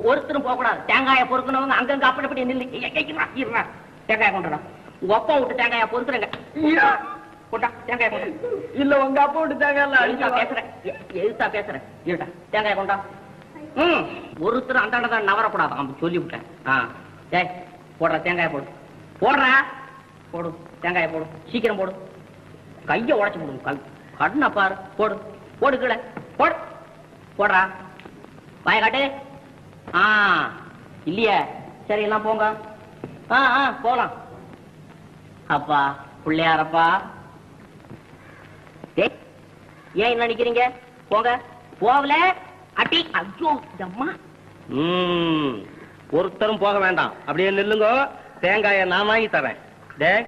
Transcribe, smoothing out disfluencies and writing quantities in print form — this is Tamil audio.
ஒருத்தரும் போக கூடாது. தேங்காயை பொறுக்கணவங்க அங்கங்க அப்படி நில்லு. தேங்காயை கொண்டுடா. உங்க அப்பா விட்டு தேங்காயை பொறுக்குறங்க. தேங்காய் கொண்டா. இல்ல உங்க அப்பா விட்டு தேங்காய் பேசுறேன். எதுத்தா பேசுறேன். தேங்காய் கொண்டா. ஒருத்தர் அந்த நவரக்கூடாது சொல்லி விட்டேன். டேய் போடுற தேங்காயை போடு. போடுற போடு. தேங்காயை போடு. சீக்கிரம் போடு. கைய உடைச்சு போடு. கண்ணா பாரு. போடு போடு. கீழே போடு. போடுறா. வாய காட்டு. இல்லையே. சரி எல்லாம் போங்க. போலாம். அப்பா பிள்ளையாரப்பா. ஏன் என்ன நினைக்கிறீங்க? போங்க. போகல அட்டி. ஐயோ அம்மா. ஒருத்தரும் போக வேண்டாம். அப்படியே நில்லுங்க. தேங்காயை நான் வாங்கி தரேன்.